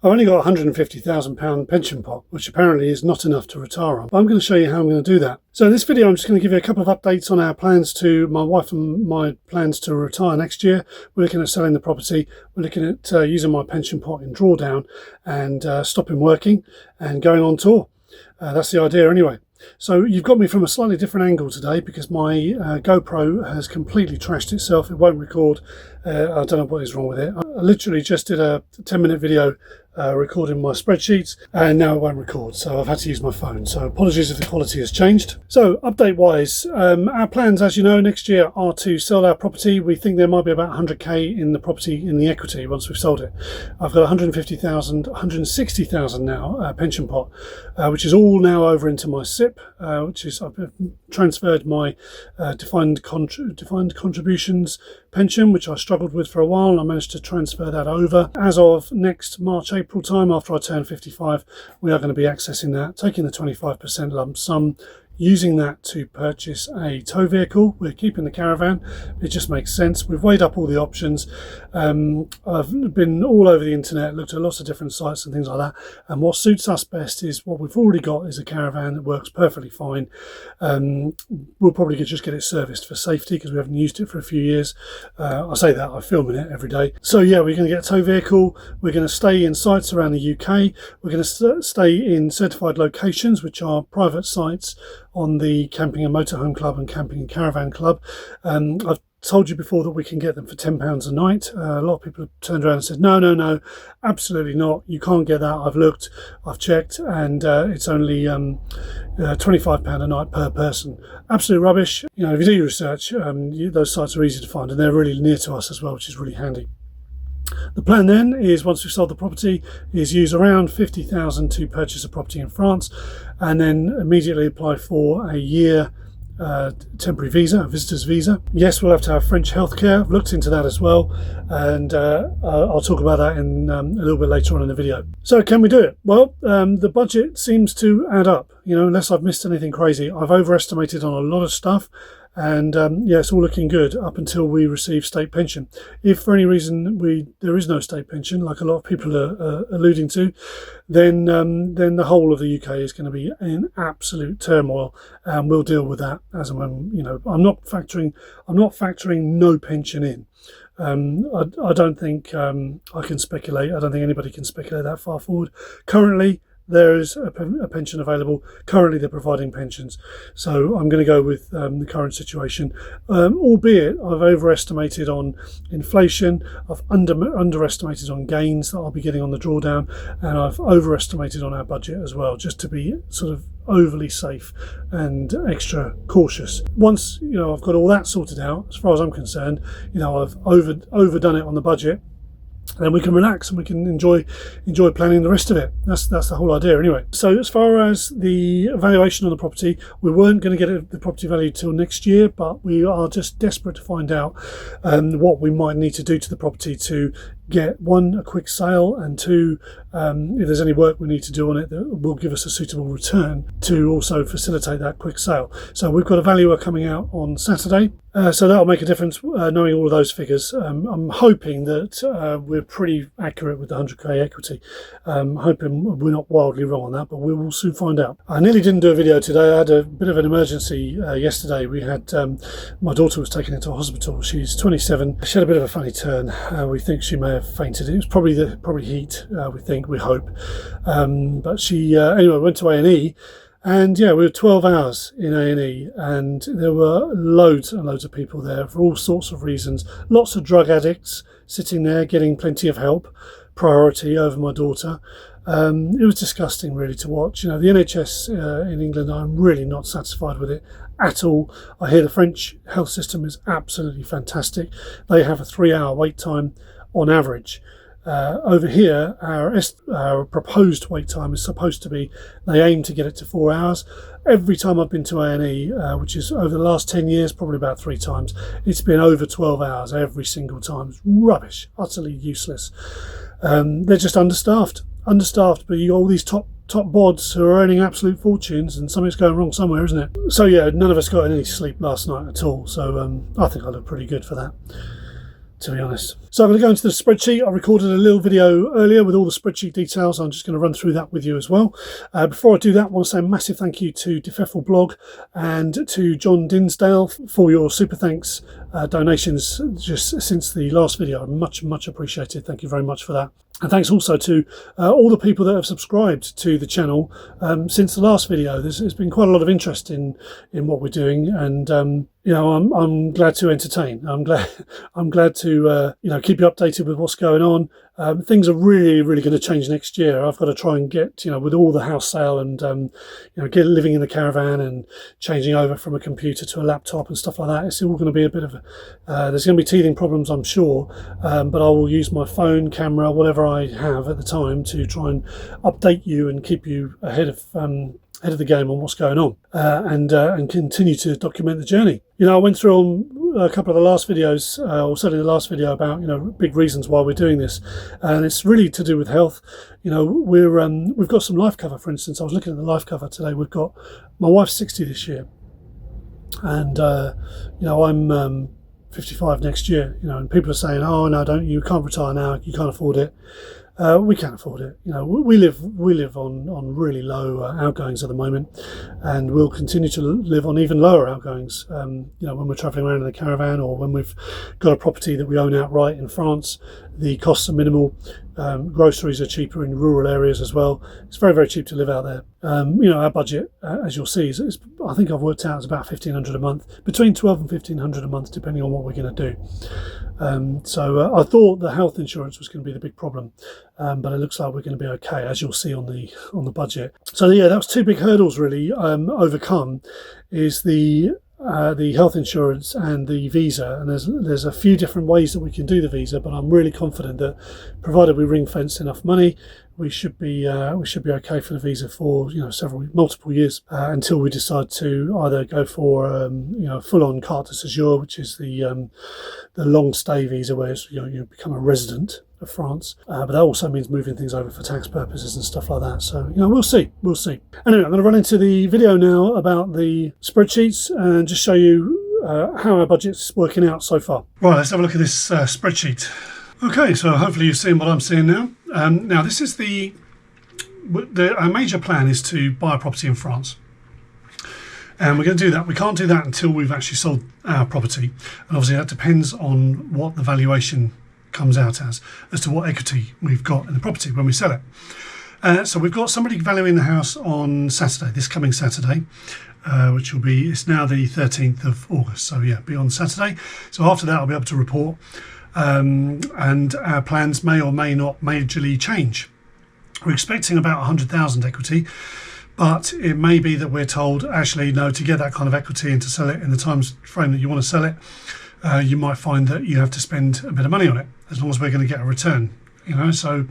I've only got a £150,000 pension pot, which apparently is not enough to retire on. But I'm going to show you how I'm going to do that. So in this video, I'm just going to give you a couple of updates on our plans my wife and my plans to retire next year. We're looking at selling the property. We're looking at using my pension pot in drawdown and stopping working and going on tour. That's the idea anyway. So you've got me from a slightly different angle today because my GoPro has completely trashed itself. It won't record. I don't know what is wrong with it. I literally just did a 10-minute video recording my spreadsheets, and now it won't record, so I've had to use my phone. So apologies if the quality has changed. So update wise, our plans, as you know, next year are to sell our property. We think there might be about 100k in the property, in the equity, once we've sold it. I've got 150,000, 160,000 now pension pot, which is all now over into my SIP, which is I've transferred my defined contributions pension, which I struggled with for a while, and I managed to transfer that over. As of next March, April time, after I turn 55, we are going to be accessing that, taking the 25% lump sum, using that to purchase a tow vehicle. We're keeping the caravan. It just makes sense. We've weighed up all the options. I've been all over the internet, looked at lots of different sites and things like that. And what suits us best is what we've already got is a caravan that works perfectly fine. We'll probably just get it serviced for safety because we haven't used it for a few years. I say that, I film in it every day. So yeah, we're going to get a tow vehicle. We're going to stay in sites around the UK. We're going to stay in certified locations, which are private sites on the Camping and Motorhome Club and Camping and Caravan Club. I've told you before that we can get them for £10 a night. A lot of people have turned around and said, no, absolutely not. You can't get that. I've looked, I've checked, and it's only £25 a night per person. Absolute rubbish. You know, if you do your research, those sites are easy to find, and they're really near to us as well, which is really handy. The plan then is, once we've sold the property, is use around 50,000 to purchase a property in France, and then immediately apply for a year temporary visa, a visitor's visa. Yes, we'll have to have French healthcare. I've looked into that as well, and I'll talk about that in a little bit later on in the video. So can we do it? Well, the budget seems to add up, you know, unless I've missed anything crazy. I've overestimated on a lot of stuff, and yeah, it's all looking good up until we receive state pension. If for any reason there is no state pension, like a lot of people are alluding to, then the whole of the UK is going to be in absolute turmoil, and we'll deal with that as and when. You know, I'm not factoring no pension in. I don't think I can speculate. I don't think anybody can speculate that far forward. Currently, there is a pension available. Currently, they're providing pensions. So I'm going to go with the current situation, albeit I've overestimated on inflation, I've underestimated on gains that I'll be getting on the drawdown, and I've overestimated on our budget as well, just to be sort of overly safe and extra cautious. Once, you know, I've got all that sorted out, as far as I'm concerned, you know, I've overdone it on the budget, then we can relax and we can enjoy planning the rest of it. That's the whole idea anyway. So as far as the valuation on the property, we weren't going to get the property value till next year, but we are just desperate to find out what we might need to do to the property to get, one, a quick sale, and two, if there's any work we need to do on it that will give us a suitable return to also facilitate that quick sale. So we've got a valuer coming out on Saturday, so that'll make a difference, knowing all of those figures. I'm hoping that we're pretty accurate with the 100k equity. Hoping we're not wildly wrong on that, but we will soon find out. I nearly didn't do a video today. I had a bit of an emergency yesterday. We had my daughter was taken into hospital. She's 27. She had a bit of a funny turn. We think she may have fainted. It was probably heat. We hope. But she anyway went to A&E. And yeah, we were 12 hours in A&E, and there were loads and loads of people there for all sorts of reasons. Lots of drug addicts sitting there getting plenty of help, priority over my daughter. It was disgusting really to watch. You know, the NHS in England, I'm really not satisfied with it at all. I hear the French health system is absolutely fantastic. They have a 3-hour wait time on average. Over here, our proposed wait time is supposed to be, they aim to get it to 4 hours. Every time I've been to A&E, which is over the last 10 years, probably about 3 times, it's been over 12 hours every single time. It's rubbish, utterly useless. They're just understaffed, but you got all these top bods who are earning absolute fortunes, and something's going wrong somewhere, isn't it? So yeah, none of us got any sleep last night at all, so I think I look pretty good for that. to be honest. So I'm going to go into the spreadsheet. I recorded a little video earlier with all the spreadsheet details. I'm just going to run through that with you as well. Before I do that, I want to say a massive thank you to Defeffel Blog and to John Dinsdale for your super thanks donations just since the last video. Much appreciated. Thank you very much for that. And thanks also to all the people that have subscribed to the channel since the last video. There's been quite a lot of interest in what we're doing, and you know, I'm glad to entertain. I'm glad to you know, keep you updated with what's going on. Things are really going to change next year. I've got to try and get, you know, with all the house sale and you know, get living in the caravan and changing over from a computer to a laptop and stuff like that. It's all going to be a bit of there's going to be teething problems, I'm sure, but I will use my phone, camera, whatever I have at the time to try and update you and keep you ahead of the game on what's going on, and continue to document the journey. You know, I went through on a couple of the last videos, or certainly the last video, about, you know, big reasons why we're doing this, and it's really to do with health. You know, we've got some life cover, for instance. I was looking at the life cover today. We've got, my wife's 60 this year, and you know, I'm 55 next year. You know, and people are saying, "Oh no, you can't retire now. You can't afford it." We can't afford it. You know, we live on really low outgoings at the moment, and we'll continue to live on even lower outgoings. You know, when we're travelling around in the caravan, or when we've got a property that we own outright in France, the costs are minimal. Groceries are cheaper in rural areas as well. It's very cheap to live out there. You know, our budget, as you'll see, is I think I've worked out, it's about $1,500 a month, between $1,200 and $1,500 a month, depending on what we're going to do. So I thought the health insurance was going to be the big problem, but it looks like we're going to be okay, as you'll see on the budget. So yeah, that was two big hurdles really overcome, is the health insurance and the visa, and there's a few different ways that we can do the visa, but I'm really confident that provided we ring fence enough money, we should be okay for the visa for, you know, multiple years, until we decide to either go for you know, full-on carte de séjour, which is the long stay visa, where you become a resident of France, but that also means moving things over for tax purposes and stuff like that. So, you know, we'll see. Anyway, I'm going to run into the video now about the spreadsheets and just show you how our budget's working out so far. Right, let's have a look at this spreadsheet. Okay, so hopefully you've seen what I'm seeing now. Now this is our major plan is to buy a property in France. And we're going to do that. We can't do that until we've actually sold our property. And obviously that depends on what the valuation comes out as to what equity we've got in the property when we sell it. So we've got somebody valuing the house on Saturday, this coming Saturday, which will be, it's now the 13th of August. So yeah, be on Saturday. So after that, I'll be able to report. And our plans may or may not majorly change. We're expecting about 100,000 equity, but it may be that we're told, actually, no, to get that kind of equity and to sell it in the time frame that you want to sell it, you might find that you have to spend a bit of money on it, as long as we're going to get a return. You know, so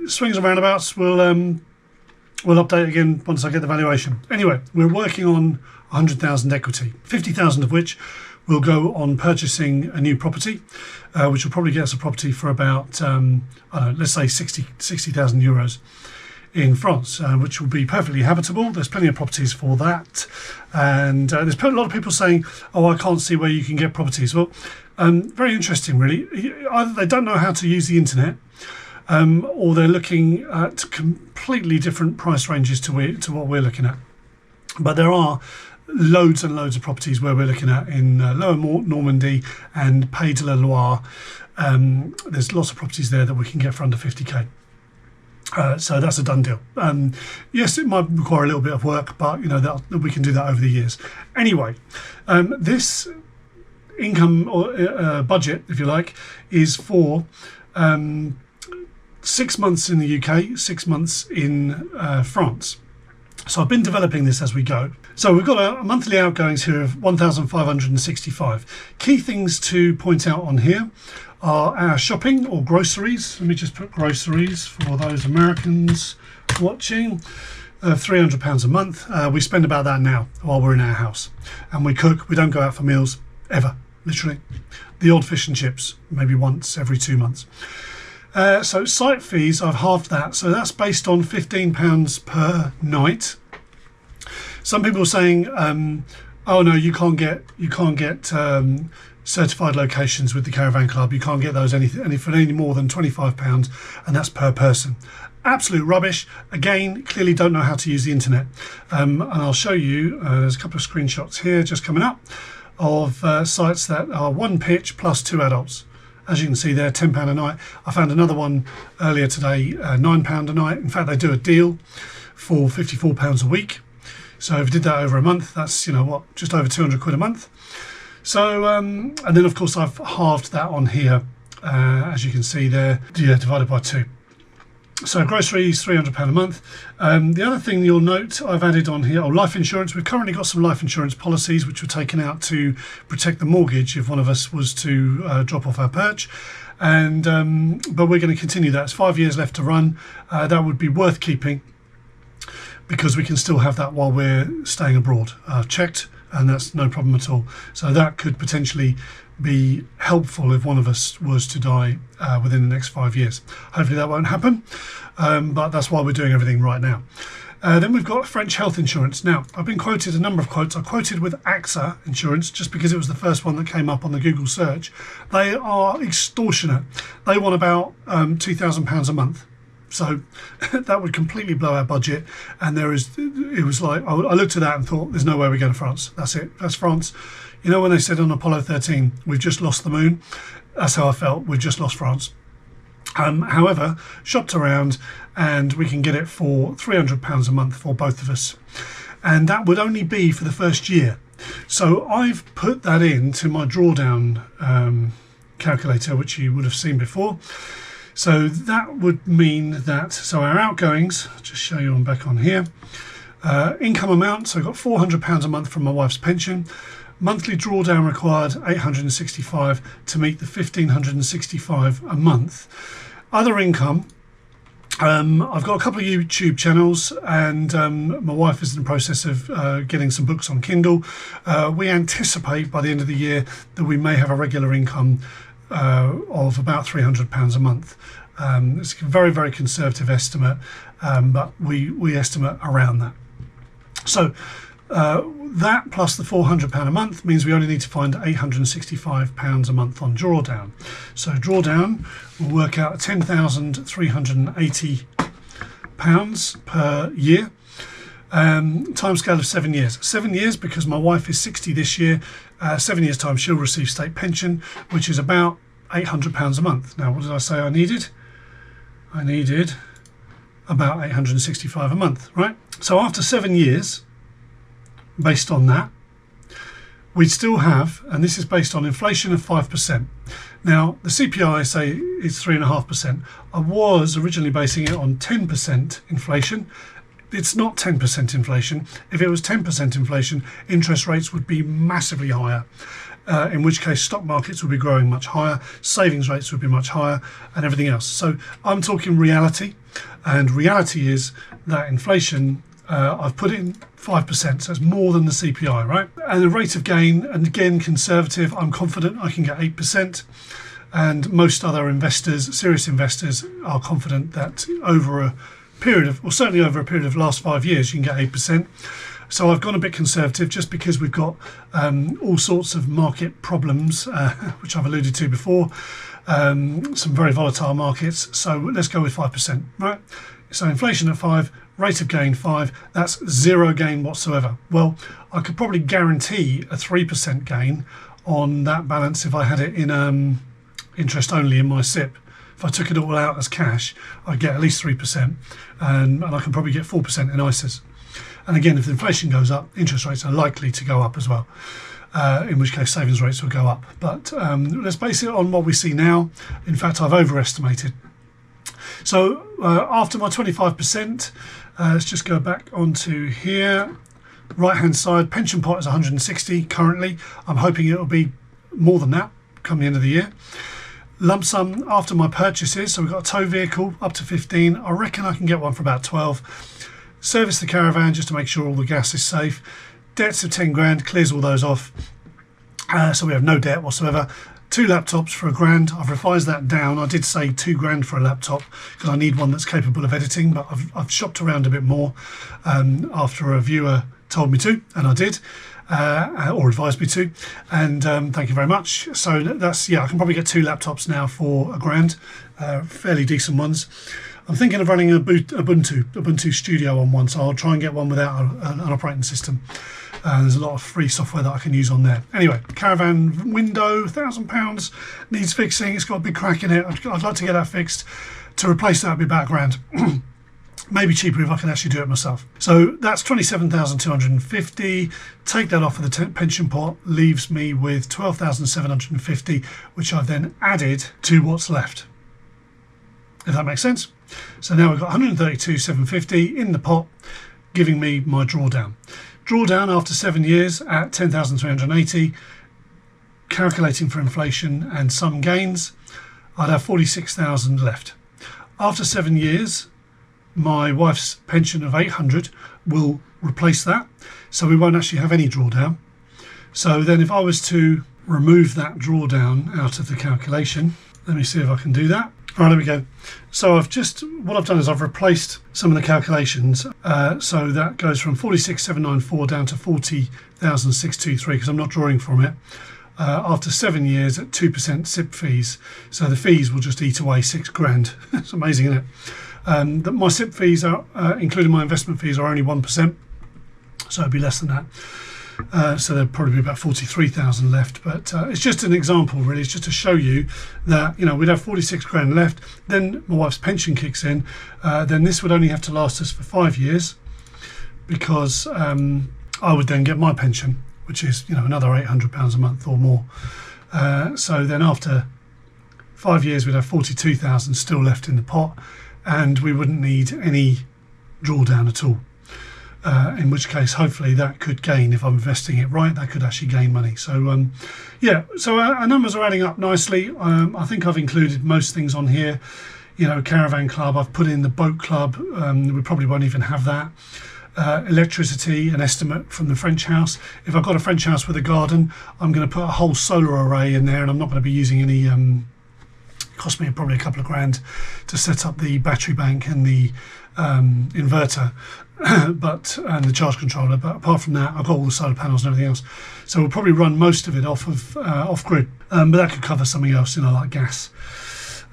swings and roundabouts. We'll update again once I get the valuation. Anyway, we're working on 100,000 equity, 50,000 of which will go on purchasing a new property, which will probably get us a property for about, I don't know, let's say 60,000 euros in France, which will be perfectly habitable. There's plenty of properties for that. And there's a lot of people saying, oh, I can't see where you can get properties. Well, very interesting, really. Either they don't know how to use the internet, or they're looking at completely different price ranges to what we're looking at. But there are loads and loads of properties where we're looking at in Lower Normandy and Pays de la Loire. There's lots of properties there that we can get for under 50k. So that's a done deal. Yes, it might require a little bit of work, but you know, we can do that over the years. Anyway, this income or budget, if you like, is for 6 months in the UK, 6 months in France. So I've been developing this as we go. So we've got a monthly outgoings here of 1,565. Key things to point out on here are our shopping or groceries. Let me just put groceries for those Americans watching. £300 a month. We spend about that now while we're in our house. And we cook. We don't go out for meals ever, literally. The odd fish and chips, maybe once every 2 months. So site fees, I've halved that. So that's based on £15 per night. Some people are saying, oh no, you can't get certified locations with the Caravan Club. You can't get those for any more than £25, and that's per person. Absolute rubbish. Again, clearly don't know how to use the internet. And I'll show you, there's a couple of screenshots here just coming up of sites that are one pitch plus 2 adults. As you can see there, £10 a night. I found another one earlier today, £9 a night. In fact, they do a deal for £54 a week. So if you did that over a month, that's, you know what, just over 200 quid a month. So, and then of course I've halved that on here, as you can see there, divided by 2. So groceries, £300 a month. The other thing you'll note I've added on here, life insurance. We've currently got some life insurance policies which were taken out to protect the mortgage if one of us was to drop off our perch. And but we're going to continue that. It's 5 years left to run. That would be worth keeping because we can still have that while we're staying abroad. I've checked, and that's no problem at all. So that could potentially be helpful if one of us was to die within the next 5 years. Hopefully that won't happen, but that's why we're doing everything right now. Then we've got French health insurance. Now, I've been quoted a number of quotes. I quoted with AXA insurance just because it was the first one that came up on the Google search. They are extortionate. They want about £2,000 a month. So that would completely blow our budget. And it was like, I looked at that and thought, there's no way we're going to France. That's it. That's France. You know, when they said on Apollo 13, we've just lost the moon, that's how I felt. We've just lost France. However, shopped around and we can get it for £300 a month for both of us. And that would only be for the first year. So I've put that into my drawdown calculator, which you would have seen before. So that would mean that, so our outgoings, I'll just show you back on here, income amount, so I've got £400 a month from my wife's pension, monthly drawdown required £865 to meet the £1,565 a month. Other income, I've got a couple of YouTube channels, and my wife is in the process of getting some books on Kindle. We anticipate by the end of the year that we may have a regular income of about £300 a month. It's a very, very conservative estimate, but we estimate around that. So that plus the £400 a month means we only need to find £865 a month on drawdown. So drawdown will work out at £10,380 per year. Timescale of 7 years. 7 years because my wife is 60 this year. 7 years time she'll receive state pension, which is about £800 a month. Now, what did I say I needed? I needed about £865 a month, right? So after 7 years, based on that, we'd still have, and this is based on inflation of 5%. Now, the CPI, say, is 3.5%. I was originally basing it on 10% inflation. It's not 10% inflation. If it was 10% inflation, interest rates would be massively higher, in which case stock markets would be growing much higher, savings rates would be much higher, and everything else. So I'm talking reality, and reality is that inflation, I've put in 5%, so it's more than the CPI, right? And the rate of gain, and again, conservative, I'm confident I can get 8%. And most other investors, serious investors, are confident that over a period of, or certainly over a period of the last 5 years, you can get 8%. So I've gone a bit conservative just because we've got all sorts of market problems, which I've alluded to before, some very volatile markets. So let's go with 5%, right? So inflation at 5, rate of gain 5, that's zero gain whatsoever. Well, I could probably guarantee a 3% gain on that balance if I had it in interest only in my SIP. If I took it all out as cash, I'd get at least 3%, and I can probably get 4% in ISAs. And again, if inflation goes up, interest rates are likely to go up as well, in which case savings rates will go up. But let's base it on what we see now. In fact, I've overestimated. So after my 25%, let's just go back onto here. Right hand side, pension pot is 160 currently. I'm hoping it'll be more than that come the end of the year. Lump sum after my purchases, so we've got a tow vehicle up to 15. I reckon I can get one for about 12. Service the caravan just to make sure all the gas is safe. Debts of 10 grand, clears all those off. So we have no debt whatsoever. 2 laptops for £1,000. I've revised that down. I did say 2 grand for a laptop because I need one that's capable of editing, but I've shopped around a bit more after a viewer told me to, and I did. or advised me to, and thank you very much. So that's, yeah, I can probably get 2 laptops now for £1,000, fairly decent ones. I'm thinking of running an Ubuntu Studio on one, so I'll try and get one without an operating system. There's a lot of free software that I can use on there. Anyway, caravan window, £1,000, needs fixing. It's got a big crack in it. I'd like to get that fixed. To replace that would be about £1,000. Maybe cheaper if I can actually do it myself. So that's 27,250. Take that off of the pension pot, leaves me with 12,750, which I've then added to what's left. If that makes sense. So now we've got 132,750 in the pot, giving me my drawdown. Drawdown after 7 years at 10,380, calculating for inflation and some gains, I'd have 46,000 left. After 7 years, my wife's pension of 800 will replace that, so we won't actually have any drawdown. So then if I was to remove that drawdown out of the calculation, let me see if I can do that. All right, there we go. So what I've done is I've replaced some of the calculations. So that goes from 46,794 down to 40,623 because I'm not drawing from it. After 7 years at 2% SIP fees. So the fees will just eat away £6,000. It's amazing, isn't it? My SIP fees are, including my investment fees, are only 1%, so it'd be less than that. So there'd probably be about 43,000 left. But it's just an example, really. It's just to show you that, you know, we'd have 46 grand left. Then my wife's pension kicks in. Then this would only have to last us for 5 years, because I would then get my pension, which is, you know, another £800 a month or more. So then after 5 years, we'd have 42,000 still left in the pot, and we wouldn't need any drawdown at all. In which case, hopefully, that could gain, if I'm investing it right, that could actually gain money. So, yeah, so our numbers are adding up nicely. I think I've included most things on here. You know, caravan club, I've put in the boat club. We probably won't even have that. Electricity, an estimate from the French house. If I've got a French house with a garden, I'm going to put a whole solar array in there, and I'm not going to be using any cost me probably a couple of grand to set up the battery bank and the inverter and the charge controller, but apart from that I've got all the solar panels and everything else, so we'll probably run most of it off grid, but that could cover something else, you know, like gas.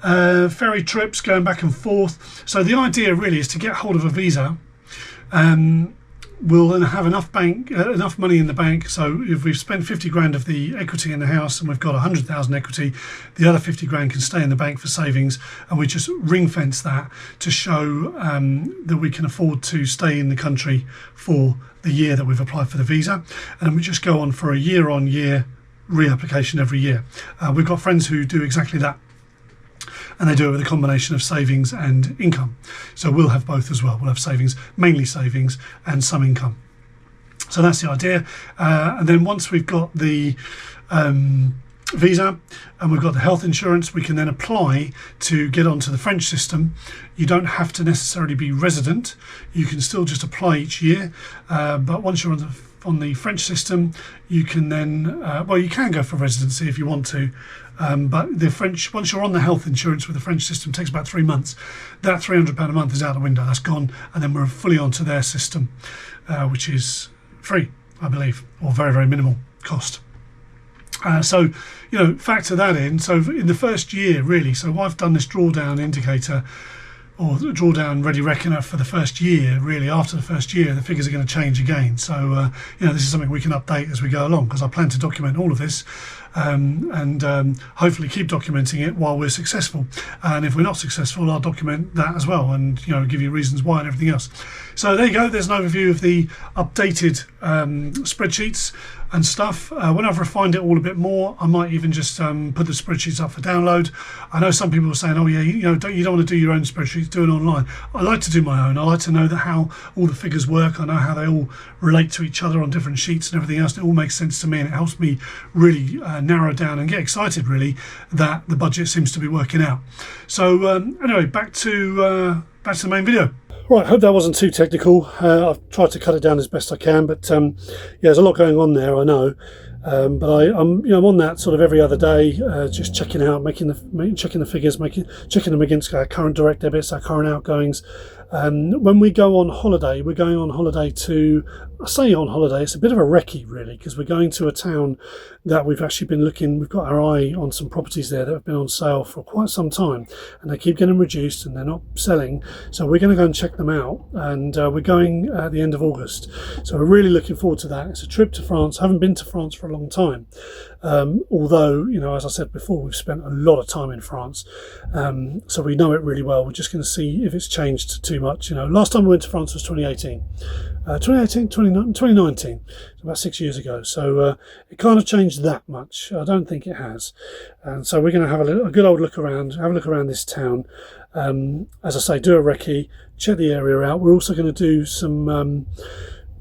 Ferry trips going back and forth. So the idea really is to get hold of a visa. We'll then have enough money in the bank. So if we've spent 50 grand of the equity in the house and we've got 100,000 equity, the other 50 grand can stay in the bank for savings, and we just ring fence that to show that we can afford to stay in the country for the year that we've applied for the visa, and then we just go on for a year-on-year reapplication every year. We've got friends who do exactly that, and they do it with a combination of savings and income. So we'll have both as well. We'll have savings, mainly savings, and some income. So that's the idea. And then once we've got the visa and we've got the health insurance, we can then apply to get onto the French system. You don't have to necessarily be resident. You can still just apply each year. But once you're on the French system, you can then, well, you can go for residency if you want to. But the French, once you're on the health insurance with the French system, it takes about 3 months. That £300 a month is out the window, that's gone, and then we're fully onto their system, which is free, I believe, or very, very minimal cost. So, you know, factor that in. So in the first year, really, so I've done this drawdown indicator, or drawdown ready reckoner for the first year. Really, after the first year, the figures are going to change again. So, you know, this is something we can update as we go along, because I plan to document all of this, and hopefully keep documenting it while we're successful. And if we're not successful, I'll document that as well, and, you know, give you reasons why and everything else. So there you go. There's an overview of the updated spreadsheets and stuff. When I've refined it all a bit more, I might even just put the spreadsheets up for download. I know some people are saying, oh yeah, you know, you don't want to do your own spreadsheets, do it online. I like to do my own. I like to know how all the figures work. I know how they all relate to each other on different sheets and everything else. It all makes sense to me, and it helps me really narrow down and get excited, really, that the budget seems to be working out. So anyway, back to the main video. Right, hope that wasn't too technical. I've tried to cut it down as best I can, but yeah, there's a lot going on there, I know. But I'm on that sort of every other day, just checking out, checking the figures, checking them against our current direct debits, our current outgoings. When we go on holiday, we're going on holiday to, I say on holiday, it's a bit of a recce really, because we're going to a town that we've actually been looking, we've got our eye on some properties there that have been on sale for quite some time, and they keep getting reduced and they're not selling. So we're going to go and check them out, and we're going at the end of August. So we're really looking forward to that. It's a trip to France. I haven't been to France for a long time. Although, as I said before, we've spent a lot of time in France, so we know it really well. We're just going to see if it's changed too much. Last time we went to France was 2018, 2019, about 6 years ago. So it kind of changed that much. I don't think it has. And so we're going to have a good old look around, this town. As I say, do a recce, check the area out. We're also going to do some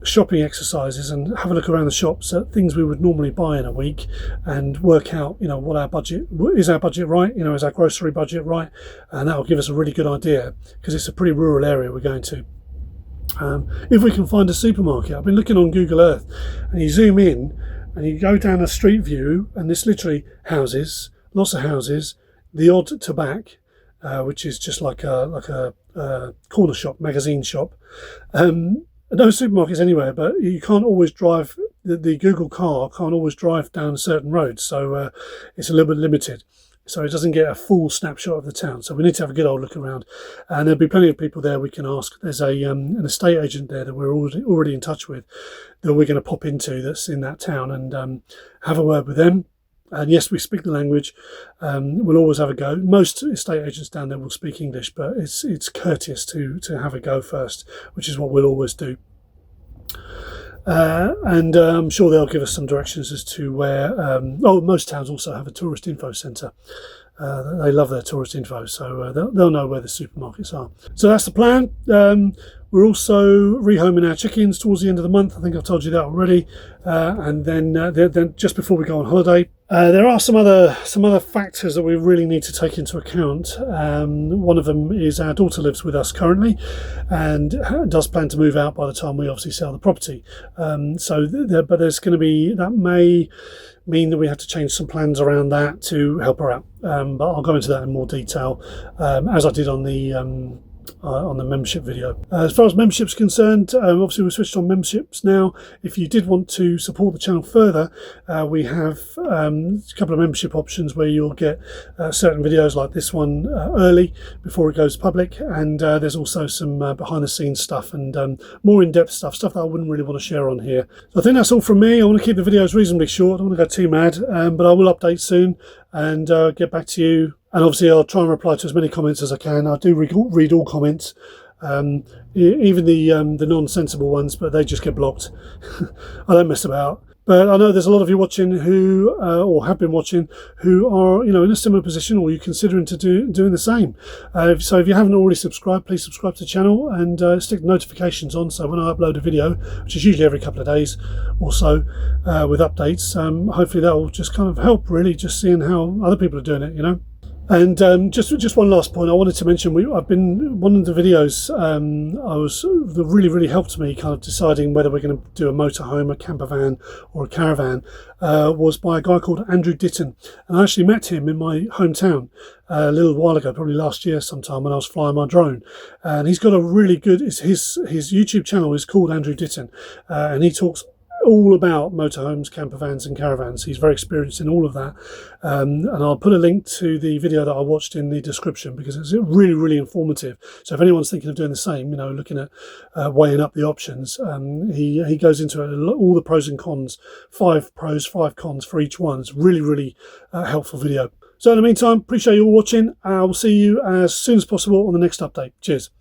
shopping exercises and have a look around the shops at things we would normally buy in a week, and work out what our budget is. Our budget right? Is our grocery budget right? And that will give us a really good idea, because it's a pretty rural area we're going to. If we can find a supermarket, I've been looking on Google Earth, and you zoom in and you go down a street view, and there's literally houses, lots of houses, the odd tobacco, which is just like a corner shop, magazine shop. No supermarkets anywhere, but you can't always drive, the Google car can't always drive down certain roads, so it's a little bit limited. So it doesn't get a full snapshot of the town. So we need to have a good old look around, and there'll be plenty of people there we can ask. There's an estate agent there that we're already in touch with, that we're going to pop into, that's in that town, and have a word with them. And yes, we speak the language. We'll always have a go. Most estate agents down there will speak English, but it's courteous to have a go first, which is what we'll always do. And I'm sure they'll give us some directions as to where. Most towns also have a tourist info centre. They love their tourist info, so they'll know where the supermarkets are. So that's the plan. We're also rehoming our chickens towards the end of the month. I think I've told you that already. And then just before we go on holiday, there are some other factors that we really need to take into account. One of them is our daughter lives with us currently, and does plan to move out by the time we obviously sell the property. But there's going to be, that may mean that we have to change some plans around that to help her out. But I'll go into that in more detail, as I did on the membership video. As far as membership's concerned, obviously we've switched on memberships now. If you did want to support the channel further, we have a couple of membership options where you'll get certain videos like this one early before it goes public, and there's also some behind the scenes stuff and more in-depth stuff that I wouldn't really want to share on here. So I think that's all from me. I want to keep the videos reasonably short. I don't want to go too mad, but I will update soon and get back to you. And obviously I'll try and reply to as many comments as I can. I do read all comments, even the non-sensible ones, but they just get blocked. I don't mess about. But I know there's a lot of you watching who, or have been watching, who are in a similar position, or you're considering doing the same. So if you haven't already subscribed, please subscribe to the channel and stick the notifications on, so when I upload a video, which is usually every couple of days or so, with updates, hopefully that will just kind of help, really, just seeing how other people are doing it, And just one last point I wanted to mention. I've been, one of the videos that really helped me kind of deciding whether we're going to do a motorhome, a camper van or a caravan, was by a guy called Andrew Ditton. And I actually met him in my hometown a little while ago, probably last year sometime, when I was flying my drone. And he's got a really good, his YouTube channel is called Andrew Ditton, and he talks all about motorhomes, camper vans and caravans. He's very experienced in all of that, and I'll put a link to the video that I watched in the description, because it's really informative. So if anyone's thinking of doing the same, looking at weighing up the options, he goes into all the pros and cons, 5 pros, 5 cons for each one. It's really helpful video. So in the meantime, appreciate you all watching. I will see you as soon as possible on the next update. Cheers.